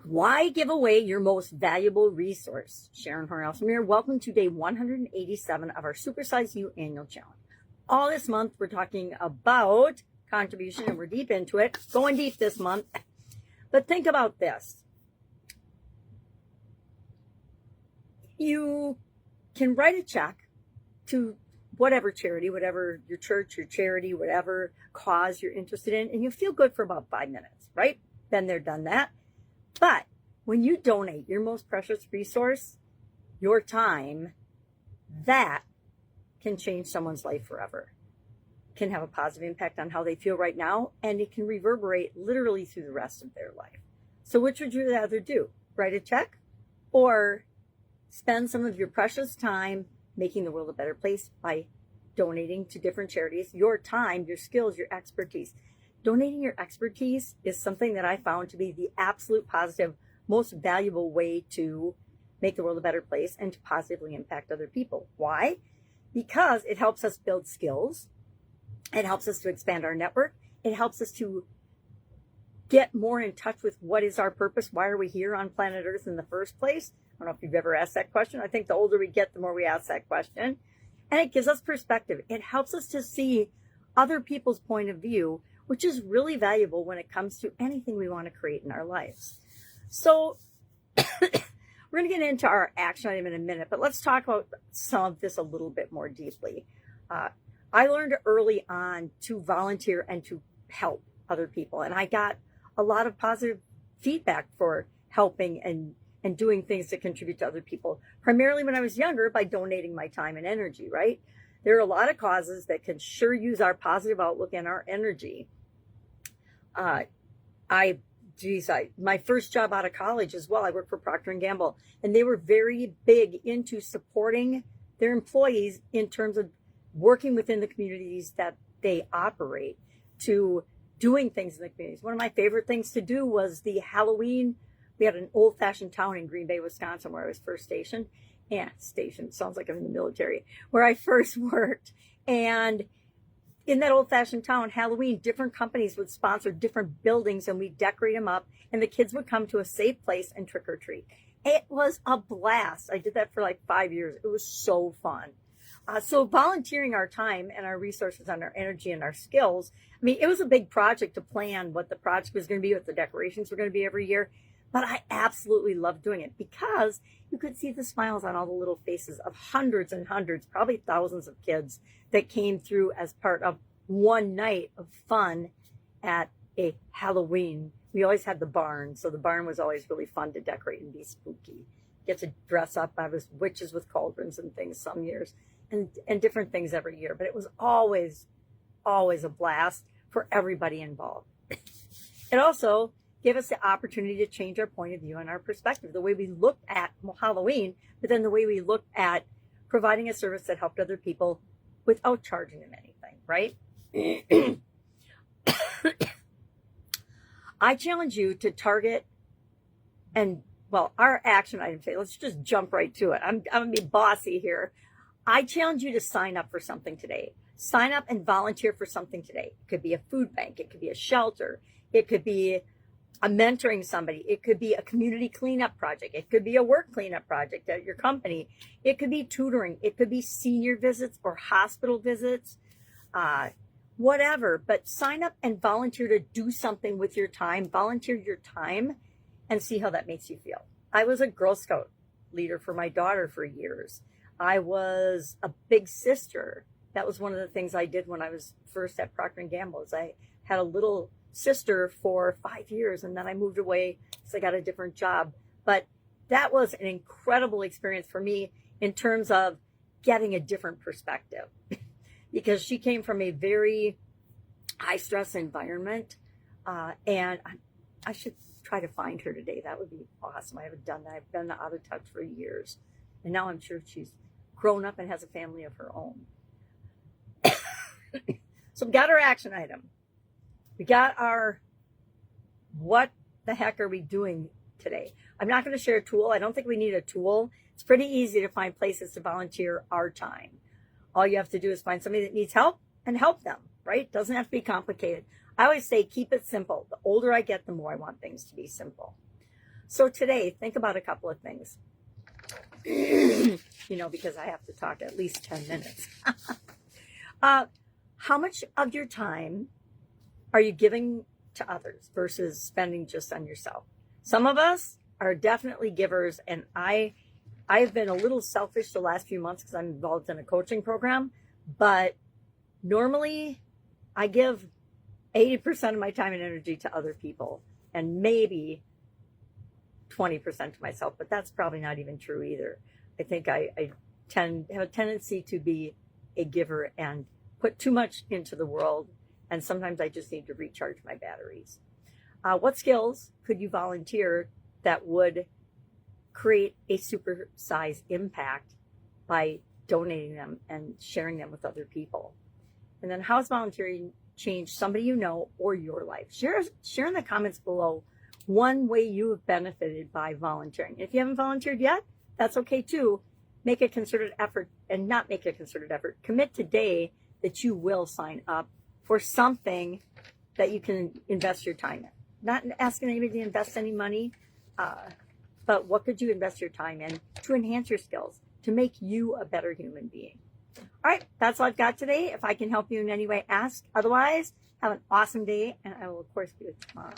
Why give away your most valuable resource? Sharon Horne-Ellstrom here. Welcome to day 187 of our Supersize You annual challenge. All this month, we're talking about contribution, and we're deep into it. Going deep this month. But think about this. You can write a check to whatever charity, whatever your church, your charity, whatever cause you're interested in, and you feel good for about 5 minutes, right? Been there, done that. But when you donate your most precious resource, your time, that can change someone's life forever. Can have a positive impact on how they feel right now, and it can reverberate literally through the rest of their life. So which would you rather do? Write a check or spend some of your precious time making the world a better place by donating to different charities, your time, your skills, your expertise? Donating your expertise is something that I found to be the absolute positive, most valuable way to make the world a better place and to positively impact other people. Why? Because it helps us build skills. It helps us to expand our network. It helps us to get more in touch with what is our purpose. Why are we here on planet Earth in the first place? I don't know if you've ever asked that question. I think the older we get, the more we ask that question. And it gives us perspective. It helps us to see other people's point of view, which is really valuable when it comes to anything we want to create in our lives. So we're going to get into our action item in a minute, but let's talk about some of this a little bit more deeply. I learned early on to volunteer and to help other people, and I got a lot of positive feedback for helping and doing things to contribute to other people, primarily when I was younger by donating my time and energy, right? There are a lot of causes that can sure use our positive outlook and our energy. My first job out of college as well, I worked for Procter & Gamble, and they were very big into supporting their employees in terms of working within the communities that they operate, to doing things in the communities. One of my favorite things to do was the Halloween. We had an old-fashioned town in Green Bay, Wisconsin, where I was first stationed. Stationed sounds like I'm in the military, where I first worked. And in that old-fashioned town, Halloween, different companies would sponsor different buildings, and we'd decorate them up, and the kids would come to a safe place and trick or treat. It was a blast. I did that for like 5 years. It was so fun. So volunteering our time and our resources and our energy and our skills, I mean, it was a big project to plan what the project was going to be, what the decorations were going to be every year. But I absolutely loved doing it because you could see the smiles on all the little faces of hundreds and hundreds, probably thousands of kids that came through as part of one night of fun at a Halloween. We always had the barn, so the barn was always really fun to decorate and be spooky. Get to dress up. I was witches with cauldrons and things some years, and different things every year. But it was always a blast for everybody involved. It also gave us the opportunity to change our point of view and our perspective, the way we looked at Halloween, but then the way we looked at providing a service that helped other people without charging them anything, right? I challenge you to target our action item today. Let's just jump right to it. I'm going to be bossy here. I challenge you to sign up for something today. Sign up and volunteer for something today. It could be a food bank. It could be a shelter. It could be a mentoring somebody. It could be a community cleanup project. It could be a work cleanup project at your company. It could be tutoring. It could be senior visits or hospital visits, whatever. But sign up and volunteer to do something with your time. Volunteer your time and see how that makes you feel. I was a Girl Scout leader for my daughter for years. I was a big sister. That was one of the things I did when I was first at Procter & Gamble. Is I had a little sister for 5 years, and then I moved away because I got a different job. But that was an incredible experience for me in terms of getting a different perspective because she came from a very high stress environment, and I should try to find her today. That would be awesome. I haven't done that. I've been out of touch for years, and now I'm sure she's grown up and has a family of her own. So we got our action item. We got our what the heck are we doing today? I'm not going to share a tool. I don't think we need a tool. It's pretty easy to find places to volunteer our time. All you have to do is find somebody that needs help and help them, right? Doesn't have to be complicated. I always say keep it simple. The older I get, the more I want things to be simple. So today, think about a couple of things. Because I have to talk at least 10 minutes. How much of your time are you giving to others versus spending just on yourself? Some of us are definitely givers, and I've been a little selfish the last few months because I'm involved in a coaching program, but normally I give 80% of my time and energy to other people and maybe 20% to myself, but that's probably not even true either. I think I have a tendency to be a giver and put too much into the world, and sometimes I just need to recharge my batteries. What skills could you volunteer that would create a supersize impact by donating them and sharing them with other people? And then how has volunteering changed somebody you know or your life? Share in the comments below one way you have benefited by volunteering. If you haven't volunteered yet, that's okay too. Make a concerted effort, and not make a concerted effort. Commit today that you will sign up for something that you can invest your time in. Not asking anybody to invest any money, but what could you invest your time in to enhance your skills, to make you a better human being? All right, that's all I've got today. If I can help you in any way, ask. Otherwise, have an awesome day, and I will, of course, be with you tomorrow.